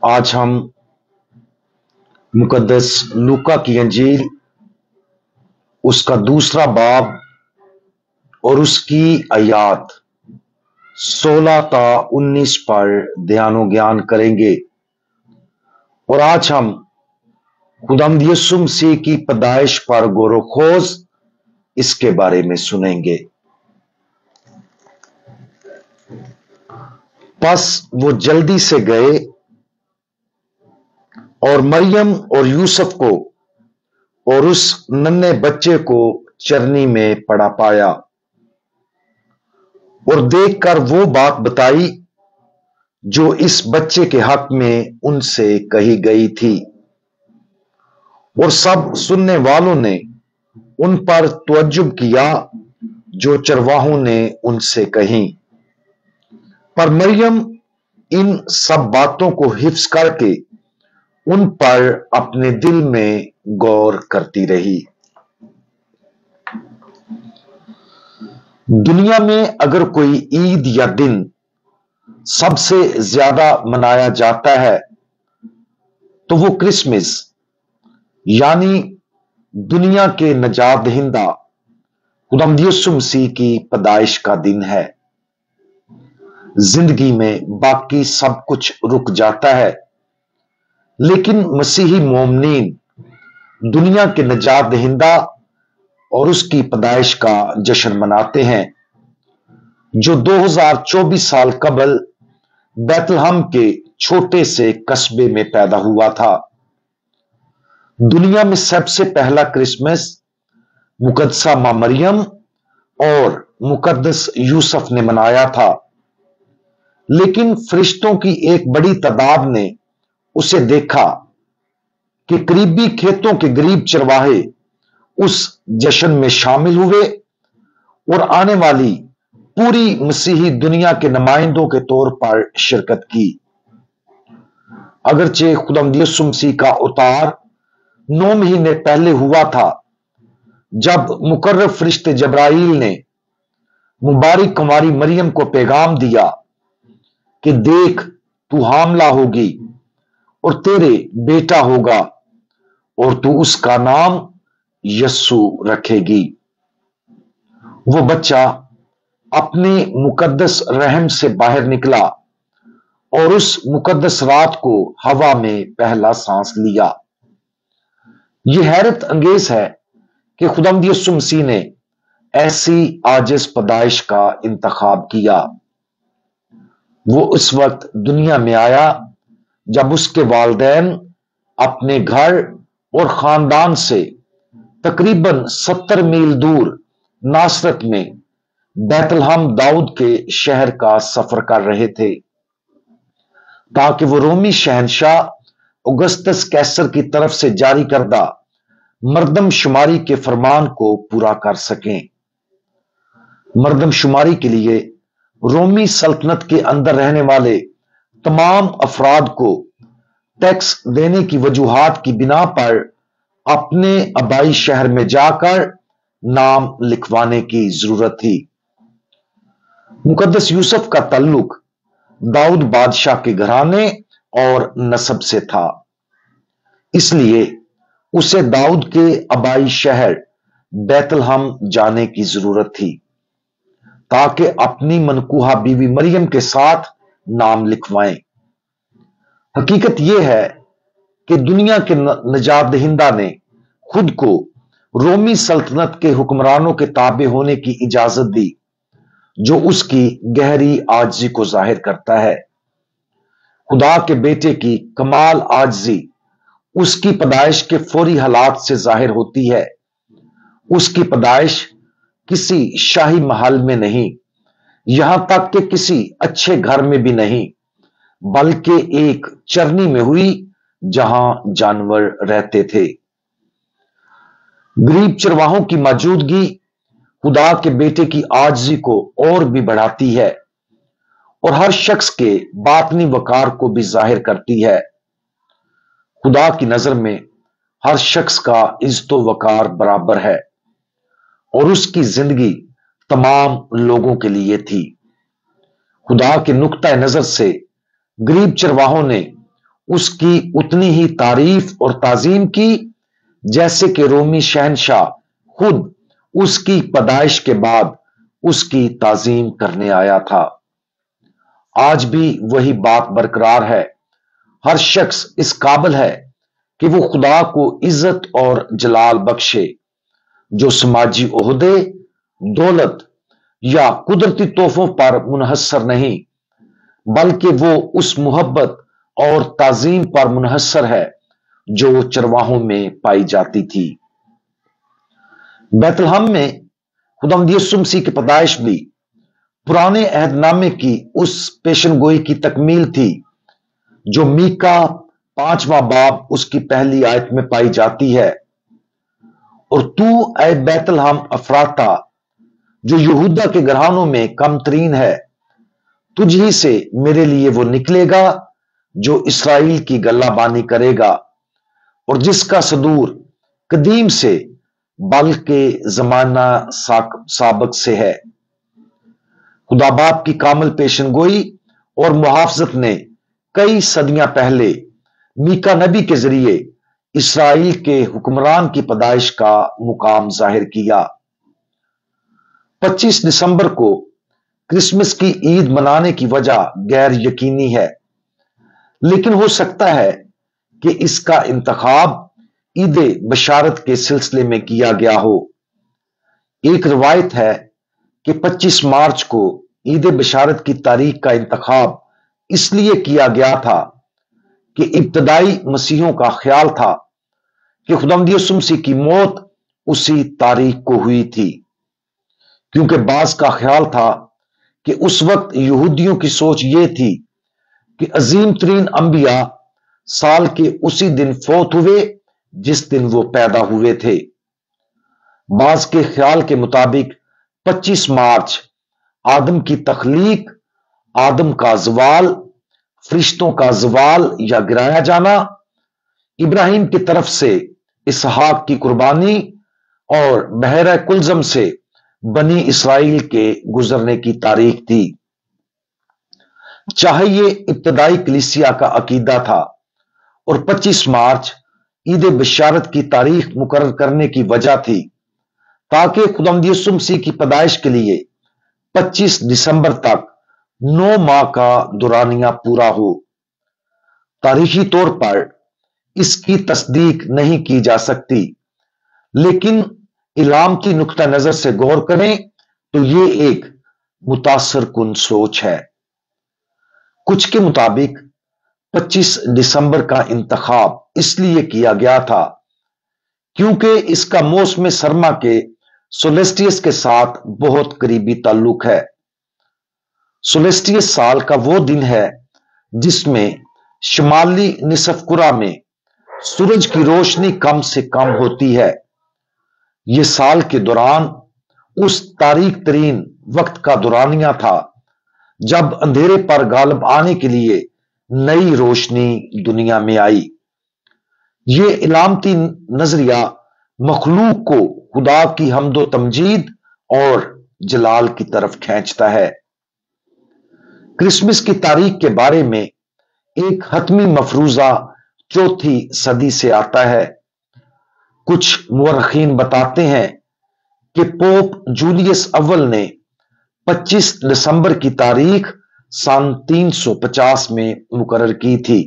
आज हम मुकद्दस लूका की अंजील उसका दूसरा बाब और उसकी आयात 16 ता 19 पर ध्यानो ज्ञान करेंगे। और आज हम खुदावंद यीशु मसीह की पैदाइश पर गौर खोज इसके बारे में सुनेंगे। बस वो जल्दी से गए और मरियम और यूसुफ को और उस नन्हे बच्चे को चरनी में पड़ा पाया और देखकर वो बात बताई जो इस बच्चे के हक में उनसे कही गई थी। और सब सुनने वालों ने उन पर तवज्जुब किया जो चरवाहों ने उनसे कही। पर मरियम इन सब बातों को हिफ्ज करके उन पर अपने दिल में गौर करती रही। दुनिया में अगर कोई ईद या दिन सबसे ज्यादा मनाया जाता है तो वो क्रिसमस यानी दुनिया के नजात दहिंदा खुदावंद यीशु मसीह की पैदाइश का दिन है। जिंदगी में बाकी सब कुछ रुक जाता है, लेकिन मसीही मोमिनीन दुनिया के नजात दहिंदा और उसकी पैदाइश का जश्न मनाते हैं जो 2024 साल कबल बैतलहम के छोटे से कस्बे में पैदा हुआ था। दुनिया में सबसे पहला क्रिसमस मुकद्दसा मां मरियम और मुकद्दस यूसुफ ने मनाया था, लेकिन फरिश्तों की एक बड़ी तादाद ने उसे देखा कि करीबी खेतों के गरीब चरवाहे उस जश्न में शामिल हुए और आने वाली पूरी मसीही दुनिया के नुमाइंदों के तौर पर शिरकत की। अगरचे खुदावंद यीशु मसीह का उतार 9 महीने पहले हुआ था, जब मुकर्रब फरिश्ते जब्राइल ने मुबारक कुंवारी मरियम को पैगाम दिया कि देख तू हामला होगी और तेरे बेटा होगा और तू उसका नाम यस्सु रखेगी। वो बच्चा अपने मुकद्दस रहम से बाहर निकला और उस मुकद्दस रात को हवा में पहला सांस लिया। यह हैरत अंगेज है कि खुदावंद यीशु मसीह ने ऐसी आजिज पैदाइश का इंतखाब किया। वो उस वक्त दुनिया में आया जब उसके वालिदैन अपने घर और खानदान से तकरीबन 70 मील दूर नासरत में बैतलहम दाऊद के शहर का सफर कर रहे थे, ताकि वो रोमी शहनशाह औगुस्तस कैसर की तरफ से जारी करदा मर्दमशुमारी के फरमान को पूरा कर सकें। मर्दमशुमारी के लिए रोमी सल्तनत के अंदर रहने वाले तमाम अफराद को टैक्स देने की वजूहात की बिना पर अपने आबाई शहर में जाकर नाम लिखवाने की जरूरत थी। मुकद्दस यूसुफ का ताल्लुक दाऊद बादशाह के घराने और नस्ब से था, इसलिए उसे दाऊद के आबाई शहर बैतलहम जाने की जरूरत थी ताकि अपनी मनकूहा बीवी मरियम के साथ नाम लिखवाएं। हकीकत यह है कि दुनिया के नजात दहिंदा ने खुद को रोमी सल्तनत के हुक्मरानों के ताबे होने की इजाजत दी, जो उसकी गहरी आजिज़ी को जाहिर करता है। खुदा के बेटे की कमाल आजिज़ी उसकी पैदाइश के फौरी हालात से जाहिर होती है। उसकी पैदाइश किसी शाही महल में नहीं, यहां तक कि किसी अच्छे घर में भी नहीं, बल्कि एक चरनी में हुई जहां जानवर रहते थे। गरीब चरवाहों की मौजूदगी खुदा के बेटे की आजिज़ी को और भी बढ़ाती है और हर शख्स के बातनी वकार को भी जाहिर करती है। खुदा की नजर में हर शख्स का इज्जतो वकार बराबर है और उसकी जिंदगी तमाम लोगों के लिए थी। खुदा के नुक्ता नजर से गरीब चरवाहों ने اس کی اتنی ہی تعریف اور تعظیم کی جیسے کہ رومی شہنشاہ خود اس کی پیدائش کے بعد اس کی تعظیم کرنے آیا تھا۔ آج بھی وہی بات برقرار ہے۔ ہر شخص اس قابل ہے کہ وہ خدا کو عزت اور جلال بخشے، جو سماجی عہدے، دولت یا قدرتی تحفوں پر منحصر نہیں، بلکہ وہ اس محبت اور تعظیم پر منحصر ہے جو چرواہوں میں پائی جاتی تھی۔ بیت لحم میں خداوند یسوع مسیح کی پیدائش بھی پرانے عہد نامے کی اس پیشن گوئی کی تکمیل تھی جو میکا 5واں باب اس کی پہلی آیت میں پائی جاتی ہے۔ اور تو اے بیت لحم افراتا جو یہودا کے گھرانوں میں کم ترین ہے، تجھ ہی سے میرے لیے وہ نکلے گا جو اسرائیل کی گلہ بانی کرے گا، اور جس کا صدور قدیم سے بلکہ زمانہ سابق سے ہے۔ خدا باپ کی کامل پیشن گوئی اور محافظت نے کئی صدیاں پہلے میکا نبی کے ذریعے اسرائیل کے حکمران کی پیدائش کا مقام ظاہر کیا۔ 25 دسمبر کو کرسمس کی عید منانے کی وجہ غیر یقینی ہے، لیکن ہو سکتا ہے کہ اس کا انتخاب عید بشارت کے سلسلے میں کیا گیا ہو۔ ایک روایت ہے کہ 25 مارچ کو عید بشارت کی تاریخ کا انتخاب اس لیے کیا گیا تھا کہ ابتدائی مسیحیوں کا خیال تھا کہ خداوند یسوع مسیح کی موت اسی تاریخ کو ہوئی تھی، کیونکہ بعض کا خیال تھا کہ اس وقت یہودیوں کی سوچ یہ تھی کہ عظیم ترین انبیاء سال کے اسی دن فوت ہوئے جس دن وہ پیدا ہوئے تھے۔ بعض کے خیال کے مطابق 25 مارچ آدم کی تخلیق، آدم کا زوال، فرشتوں کا زوال یا گرایا جانا، ابراہیم کی طرف سے اسحاق کی قربانی اور بحیرہ کلزم سے بنی اسرائیل کے گزرنے کی تاریخ تھی۔ چاہے یہ ابتدائی کلیسیا کا عقیدہ تھا، اور 25 مارچ عید بشارت کی تاریخ مقرر کرنے کی وجہ تھی تاکہ خداوند یسوع مسیح کی پیدائش کے لیے 25 دسمبر تک 9 ماہ کا دورانیہ پورا ہو۔ تاریخی طور پر اس کی تصدیق نہیں کی جا سکتی، لیکن علامتی نقطہ نظر سے غور کریں تو یہ ایک متاثر کن سوچ ہے۔ کچھ کے مطابق 25 دسمبر کا انتخاب اس لیے کیا گیا تھا کیونکہ اس کا موسم سرما کے سولیسٹیس کے ساتھ بہت قریبی تعلق ہے۔ سولیسٹیس سال کا وہ دن ہے جس میں شمالی نصف کرہ میں سورج کی روشنی کم سے کم ہوتی ہے۔ یہ سال کے دوران اس تاریک ترین وقت کا دورانیہ تھا جب اندھیرے پر غالب آنے کے لیے نئی روشنی دنیا میں آئی۔ یہ علامتی نظریہ مخلوق کو خدا کی حمد و تمجید اور جلال کی طرف کھینچتا ہے۔ کرسمس کی تاریخ کے بارے میں ایک حتمی مفروضہ 4 صدی سے آتا ہے۔ کچھ مورخین بتاتے ہیں کہ پوپ جولیس اول نے 25 دسمبر کی تاریخ سن 350 میں مقرر کی تھی،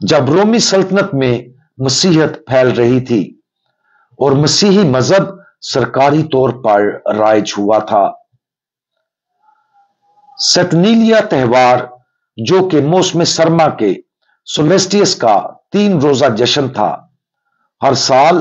جب رومی سلطنت میں مسیحیت پھیل رہی تھی اور مسیحی مذہب سرکاری طور پر رائج ہوا تھا۔ سیٹنیلیا تہوار، جو کہ موسم سرما کے سولیسٹیس کا 3 روزہ جشن تھا، ہر سال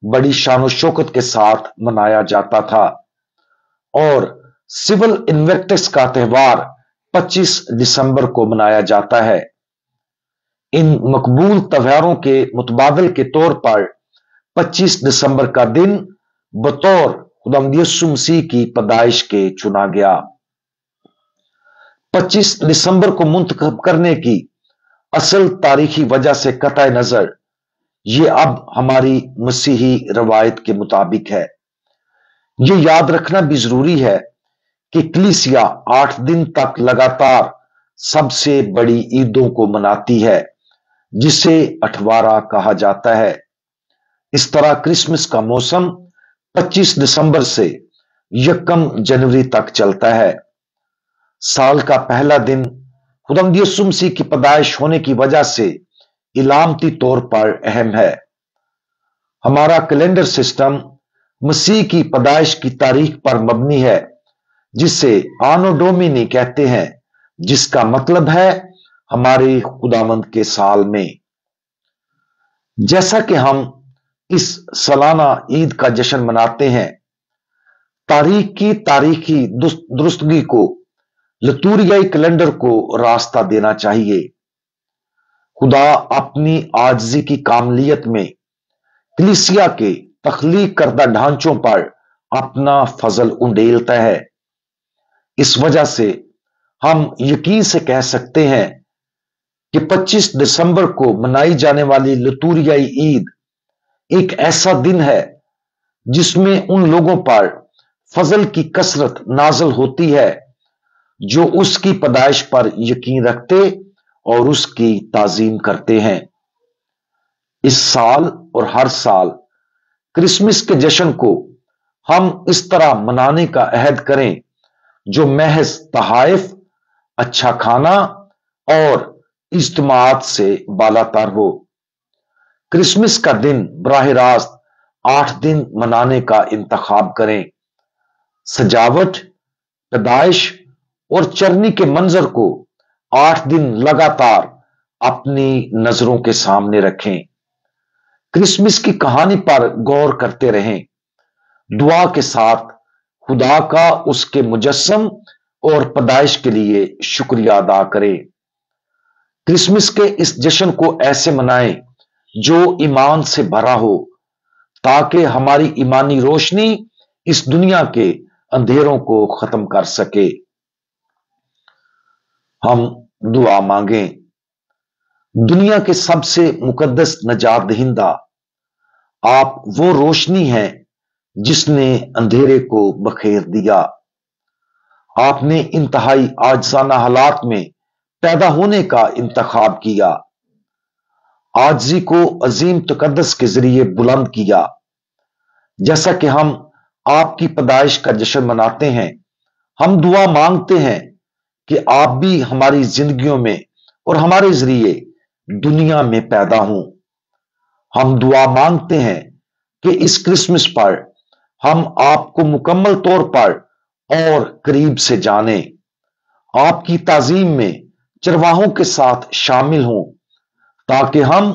بڑی شان و شوکت کے ساتھ منایا جاتا تھا، اور سول انویکٹس کا تہوار 25 دسمبر کو منایا جاتا ہے۔ ان مقبول تہواروں کے متبادل کے طور پر 25 دسمبر کا دن بطور خداوند یسوع مسیح کی پیدائش کے چنا گیا۔ 25 دسمبر کو منتخب کرنے کی اصل تاریخی وجہ سے قطع نظر یہ اب ہماری مسیحی روایت کے مطابق ہے۔ یہ یاد رکھنا بھی ضروری ہے کہ کلیسیا 8 دن تک لگاتار سب سے بڑی عیدوں کو مناتی ہے जिसे अठवारा कहा जाता है। इस तरह क्रिसमस का मौसम 25 दिसंबर से 1 जनवरी तक चलता है। साल का पहला दिन खुदावंद यीशु मसीह की पैदाइश होने की वजह से इलामती तौर पर अहम है। हमारा कैलेंडर सिस्टम मसीह की पैदाइश की तारीख पर मबनी है, जिसे आनो डोमिनी कहते हैं, जिसका मतलब है हमारे खुदावंद के साल में। जैसा कि हम इस सालाना ईद का जश्न मनाते हैं, तारीख की तारीखी दुरुस्तगी को लतूरियाई कैलेंडर को रास्ता देना चाहिए। खुदा अपनी आजिज़ी की कामलियत में कलीसिया के तख्लीक करदा ढांचों पर अपना फजल उंडेलता है। इस वजह से हम यकीन से कह सकते हैं कि 25 दिसंबर को मनाई जाने वाली लतूरियाई ईद एक ऐसा दिन है जिसमें उन लोगों पर फजल की कसरत नाजल होती है जो उसकी पैदाइश पर यकीन रखते और उसकी ताजीम करते हैं। इस साल और हर साल क्रिसमस के जश्न को हम इस तरह मनाने का अहद करें जो महज तहाइफ, अच्छा खाना और इज्तिमात से बालातर हो। क्रिसमस का दिन बराह रास्त 8 दिन मनाने का इंतखाब करें। सजावट, पैदाइश और चरनी के मंजर को 8 दिन लगातार अपनी नजरों के सामने रखें। क्रिसमस की कहानी पर गौर करते रहें। दुआ के साथ खुदा का उसके मुजस्सम और पैदाइश के लिए शुक्रिया अदा करें। क्रिसमस के इस जश्न को ऐसे मनाएं जो ईमान से भरा हो, ताकि हमारी ईमानी रोशनी इस दुनिया के अंधेरों को खत्म कर सके। हम दुआ मांगें। दुनिया के सबसे मुकद्दस नजात दहिंदा, आप वो रोशनी हैं जिसने अंधेरे को बखेर दिया। आपने इंतहाई आजिज़ाना हालात में पैदा होने का इंतखाब किया, आजिज़ी को अजीम तकद्दस के जरिए बुलंद किया। जैसा कि हम आपकी पैदाइश का जश्न मनाते हैं, हम दुआ मांगते हैं कि आप भी हमारी जिंदगियों में और हमारे जरिए दुनिया में पैदा हों। हम दुआ मांगते हैं कि इस क्रिसमस पर हम आपको मुकम्मल तौर पर और करीब से जानें, आपकी ताजीम में चरवाहों के साथ शामिल हों, ताकि हम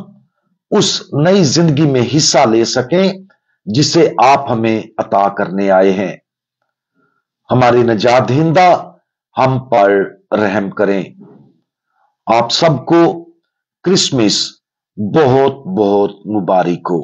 उस नई जिंदगी में हिस्सा ले सकें जिसे आप हमें अता करने आए हैं। हमारे नजात दहिंदा, हम पर रहम करें। आप सबको क्रिसमस बहुत बहुत मुबारक हो।